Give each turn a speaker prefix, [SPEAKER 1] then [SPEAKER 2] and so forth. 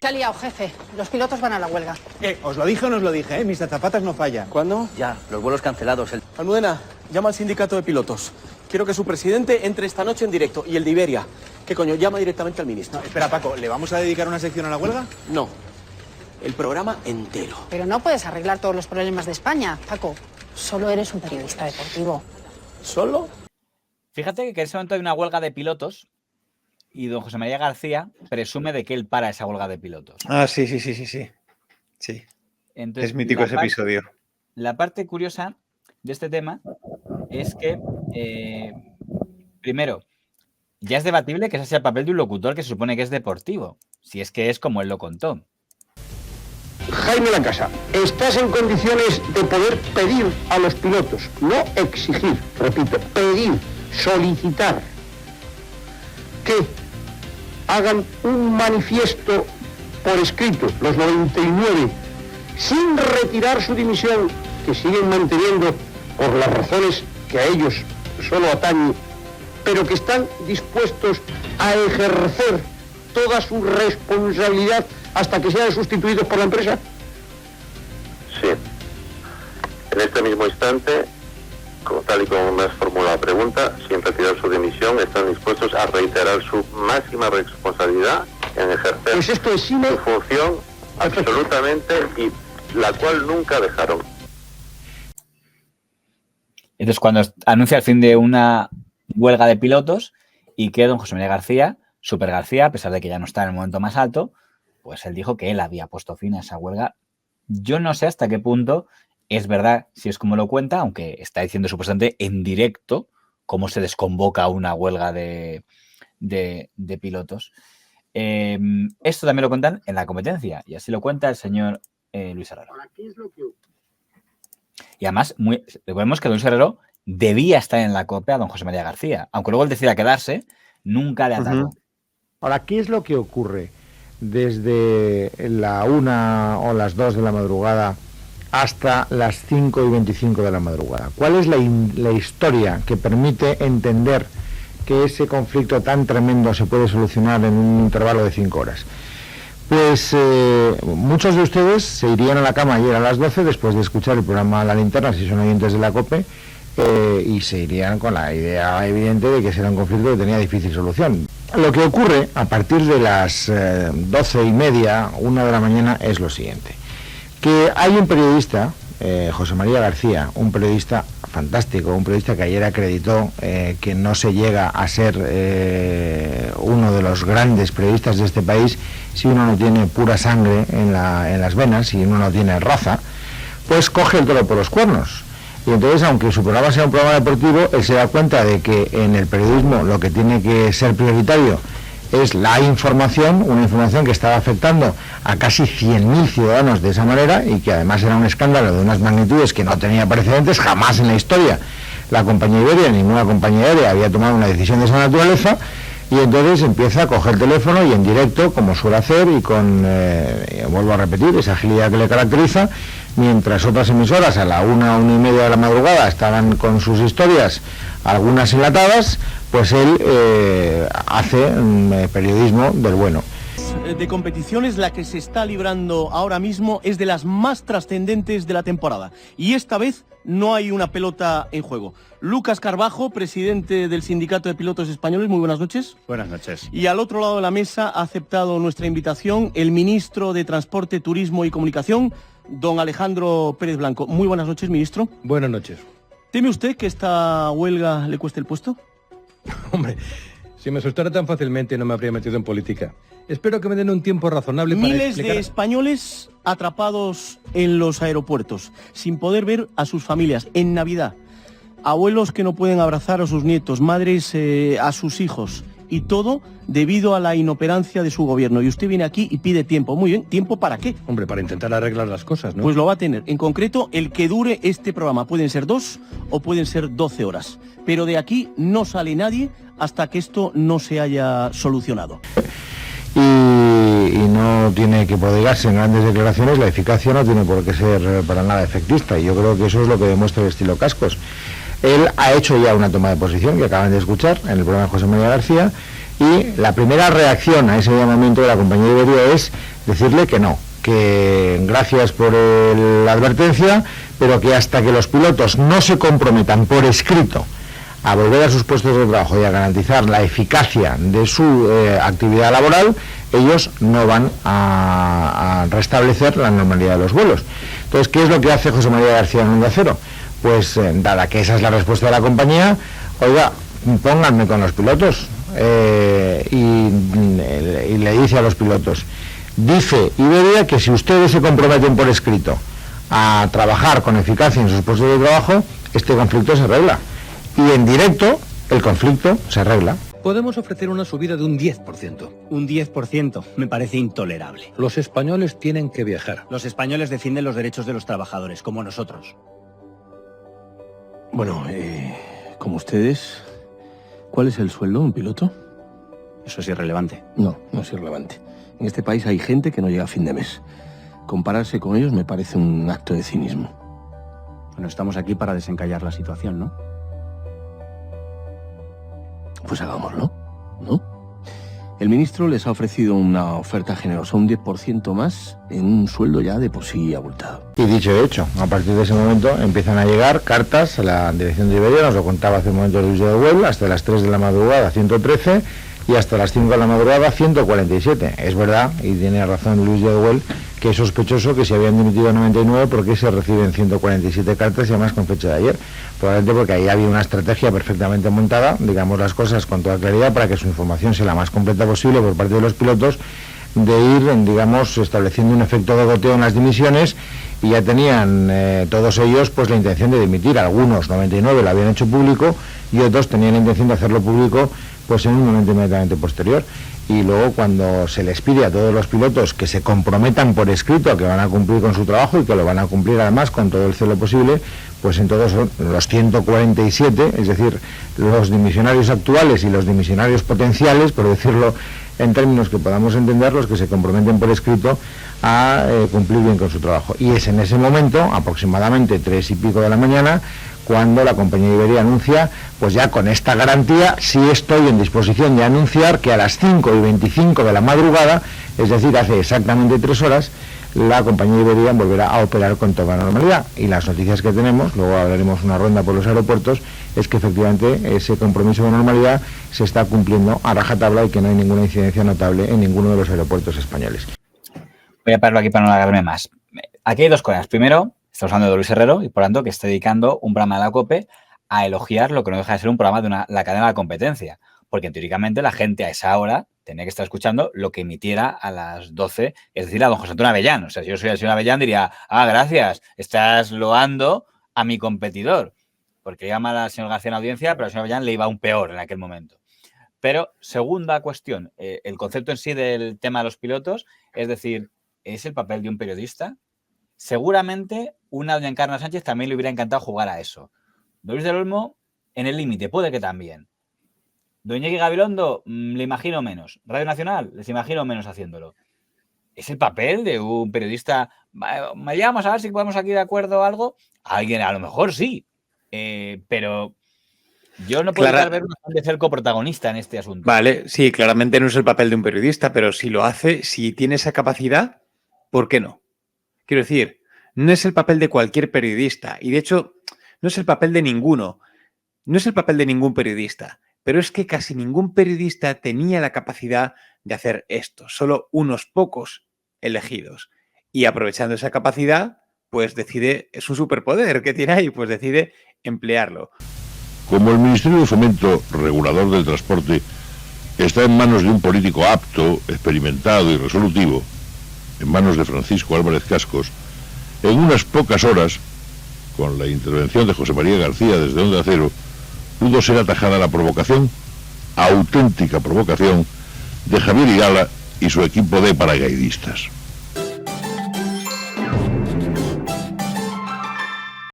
[SPEAKER 1] Se ha liado, jefe. Los pilotos van a la huelga.
[SPEAKER 2] ¿Os lo dije o no os lo dije? Mis azafatas no fallan.
[SPEAKER 3] ¿Cuándo?
[SPEAKER 4] Ya, los vuelos cancelados.
[SPEAKER 3] Almudena, llama al sindicato de pilotos. Quiero que su presidente entre esta noche en directo. Y el de Iberia. ¿Qué coño? Llama directamente al ministro.
[SPEAKER 2] No, espera, Paco, ¿le vamos a dedicar una sección a la huelga?
[SPEAKER 3] No. El programa entero.
[SPEAKER 1] Pero no puedes arreglar todos los problemas de España, Paco. Solo eres un periodista deportivo.
[SPEAKER 3] ¿Solo?
[SPEAKER 5] Fíjate que en ese momento hay una huelga de pilotos y don José María García presume de que él para esa huelga de pilotos.
[SPEAKER 6] Ah, sí. Sí.
[SPEAKER 5] Entonces,
[SPEAKER 6] Es mítico ese episodio.
[SPEAKER 5] La parte curiosa de este tema es que, primero, ya es debatible que ese sea el papel de un locutor que se supone que es deportivo, si es que es como él lo contó.
[SPEAKER 7] Jaime Lancasa, estás en condiciones de poder pedir a los pilotos, no exigir, repito, pedir, solicitar, que hagan un manifiesto por escrito, los 99, sin retirar su dimisión, que siguen manteniendo por las razones que a ellos solo atañe, pero que están dispuestos a ejercer toda su responsabilidad hasta que sean sustituidos por la empresa?
[SPEAKER 8] Sí. En este mismo instante, tal y como me has formulado la pregunta, sin retirar su dimisión, están dispuestos a reiterar su máxima responsabilidad en ejercer
[SPEAKER 7] pues esto es
[SPEAKER 8] su función absolutamente, y la cual nunca dejaron.
[SPEAKER 5] Entonces, cuando anuncia el fin de una huelga de pilotos y que don José María García, Super García, a pesar de que ya no está en el momento más alto, pues él dijo que él había puesto fin a esa huelga. Yo no sé hasta qué punto es verdad, si es como lo cuenta, aunque está diciendo supuestamente en directo cómo se desconvoca una huelga de pilotos. Esto también lo cuentan en La Competencia, y así lo cuenta el señor Luis Herrero. Y además, recordemos que don Luis Herrero debía estar en la COPE a don José María García, aunque luego él decida quedarse, nunca le atacó.
[SPEAKER 9] Ahora, ¿qué es lo que ocurre desde la 1 o las 2 de la madrugada hasta las 5:25 de la madrugada? ¿Cuál es la historia que permite entender que ese conflicto tan tremendo se puede solucionar en un intervalo de 5 horas? Pues muchos de ustedes se irían a la cama ayer a las 12 después de escuchar el programa La Linterna, si son oyentes de la COPE, y se irían con la idea evidente de que ese era un conflicto que tenía difícil solución. Lo que ocurre a partir de las 12:30, 1 de la mañana, es lo siguiente: que hay un periodista, José María García, un periodista fantástico, un periodista que ayer acreditó que no se llega a ser uno de los grandes periodistas de este país si uno no tiene pura sangre en las venas, si uno no tiene raza, pues coge el toro por los cuernos. Y entonces, aunque su programa sea un programa deportivo, él se da cuenta de que en el periodismo lo que tiene que ser prioritario es la información, una información que estaba afectando a casi 100.000 ciudadanos de esa manera, y que además era un escándalo de unas magnitudes que no tenía precedentes. Jamás en la historia la compañía Iberia, ninguna compañía aérea había tomado una decisión de esa naturaleza. Y entonces empieza a coger el teléfono y en directo, como suele hacer, y con, vuelvo a repetir, esa agilidad que le caracteriza, mientras otras emisoras a la 1:30 de la madrugada estaban con sus historias, algunas enlatadas, pues él hace periodismo del bueno.
[SPEAKER 3] De competiciones, la que se está librando ahora mismo es de las más trascendentes de la temporada. Y esta vez no hay una pelota en juego. Lucas Carbajo, presidente del Sindicato de Pilotos Españoles, muy buenas noches.
[SPEAKER 2] Buenas noches.
[SPEAKER 3] Y al otro lado de la mesa ha aceptado nuestra invitación el ministro de Transporte, Turismo y Comunicación, don Alejandro Pérez Blanco. Muy buenas noches, ministro.
[SPEAKER 10] Buenas noches.
[SPEAKER 3] ¿Teme usted que esta huelga le cueste el puesto?
[SPEAKER 10] Hombre, si me soltara tan fácilmente no me habría metido en política. Espero que me den un tiempo razonable para
[SPEAKER 3] Miles
[SPEAKER 10] explicar...
[SPEAKER 3] de españoles atrapados en los aeropuertos, sin poder ver a sus familias en Navidad. Abuelos que no pueden abrazar a sus nietos, madres a sus hijos. Y todo debido a la inoperancia de su gobierno. Y usted viene aquí y pide tiempo. Muy bien, ¿tiempo para qué?
[SPEAKER 10] Hombre, para intentar arreglar las cosas, ¿no?
[SPEAKER 3] Pues lo va a tener. En concreto, el que dure este programa. Pueden ser 2 o pueden ser 12 horas. Pero de aquí no sale nadie hasta que esto no se haya solucionado.
[SPEAKER 9] Y no tiene que prodigarse en grandes declaraciones, la eficacia no tiene por qué ser para nada efectista, y yo creo que eso es lo que demuestra el estilo Cascos. Él ha hecho ya una toma de posición que acaban de escuchar en el programa de José María García, Y la primera reacción a ese llamamiento de la compañía Iberia es decirle que no, que gracias por la advertencia, pero que hasta que los pilotos no se comprometan por escrito a volver a sus puestos de trabajo y a garantizar la eficacia de su actividad laboral, ellos no van a restablecer la normalidad de los vuelos. Entonces, ¿qué es lo que hace José María García en Onda Cero? Pues, dada que esa es la respuesta de la compañía, oiga, pónganme con los pilotos. Y le dice a los pilotos, dice Iberia que si ustedes se comprometen por escrito a trabajar con eficacia en sus puestos de trabajo, este conflicto se arregla. Y en directo, el conflicto se arregla.
[SPEAKER 10] Podemos ofrecer una subida de un 10%.
[SPEAKER 3] Un 10% me parece intolerable.
[SPEAKER 10] Los españoles tienen que viajar.
[SPEAKER 3] Los españoles defienden los derechos de los trabajadores, como nosotros.
[SPEAKER 4] Bueno, como ustedes, ¿cuál es el sueldo de un piloto?
[SPEAKER 3] Eso es irrelevante.
[SPEAKER 4] No, no es irrelevante. En este país hay gente que no llega a fin de mes. Compararse con ellos me parece un acto de cinismo.
[SPEAKER 3] Bueno, estamos aquí para desencallar la situación, ¿no?
[SPEAKER 4] Pues hagámoslo, ¿no? El ministro les ha ofrecido una oferta generosa, un 10% más en un sueldo ya de por sí abultado.
[SPEAKER 9] Y dicho y hecho, a partir de ese momento empiezan a llegar cartas a la dirección de Iberia, nos lo contaba hace un momento Luis de Huel, hasta las 3 de la madrugada 113 y hasta las 5 de la madrugada 147. Es verdad, y tiene razón Luis de Huel, que es sospechoso que se habían dimitido 99 porque se reciben 147 cartas y además con fecha de ayer. Probablemente porque ahí había una estrategia perfectamente montada, digamos las cosas con toda claridad, para que su información sea la más completa posible por parte de los pilotos, de ir, digamos, estableciendo un efecto de goteo en las dimisiones, y ya tenían todos ellos pues la intención de dimitir. Algunos, 99, lo habían hecho público y otros tenían la intención de hacerlo público pues en un momento inmediatamente posterior. Y luego, cuando se les pide a todos los pilotos que se comprometan por escrito que van a cumplir con su trabajo y que lo van a cumplir además con todo el celo posible, pues entonces son los 147, es decir, los dimisionarios actuales y los dimisionarios potenciales, por decirlo en términos que podamos entender, los que se comprometen por escrito a cumplir bien con su trabajo. Y es en ese momento, aproximadamente 3 y pico de la mañana, cuando la compañía Iberia anuncia, pues ya con esta garantía, sí estoy en disposición de anunciar que a las 5:25 de la madrugada, es decir, hace exactamente 3 horas, la compañía Iberia volverá a operar con toda normalidad. Y las noticias que tenemos, luego haremos una ronda por los aeropuertos, es que efectivamente ese compromiso de normalidad se está cumpliendo a rajatabla y que no hay ninguna incidencia notable en ninguno de los aeropuertos españoles.
[SPEAKER 5] Voy a pararlo aquí para no alargarme más. Aquí hay dos cosas. Primero, estamos hablando de Luis Herrero y, por tanto, que está dedicando un programa de la COPE a elogiar lo que no deja de ser un programa de la cadena de la competencia. Porque, teóricamente, la gente a esa hora tenía que estar escuchando lo que emitiera a las 12, es decir, a don José Antonio Avellán. O sea, si yo soy el señor Avellán, diría, gracias, estás loando a mi competidor. Porque iba mal al señor García en la audiencia, pero al señor Avellán le iba aún peor en aquel momento. Pero, segunda cuestión, el concepto en sí del tema de los pilotos, es decir, ¿es el papel de un periodista? Seguramente una doña Encarna Sánchez también le hubiera encantado jugar a eso. Don Luis del Olmo, en el límite, puede que también. Doña Iñaki Gabilondo, le imagino menos. Radio Nacional, les imagino menos haciéndolo. ¿Es el papel de un periodista? Vamos a ver si podemos aquí de acuerdo o algo. Alguien, a lo mejor sí. Pero yo no puedo ver de ser coprotagonista en este asunto.
[SPEAKER 6] Vale, sí, claramente no es el papel de un periodista, pero si lo hace, si tiene esa capacidad, ¿por qué no? Quiero decir, no es el papel de cualquier periodista. Y de hecho, no es el papel de ninguno. No es el papel de ningún periodista. Pero es que casi ningún periodista tenía la capacidad de hacer esto. Solo unos pocos elegidos. Y aprovechando esa capacidad, pues decide, es un superpoder que tiene ahí, pues decide emplearlo.
[SPEAKER 11] Como el Ministerio de Fomento, regulador del transporte, está en manos de un político apto, experimentado y resolutivo, en manos de Francisco Álvarez Cascos, en unas pocas horas, con la intervención de José María García desde Onda Cero, pudo ser atajada la provocación, auténtica provocación, de Javier Igala y su equipo de paracaidistas.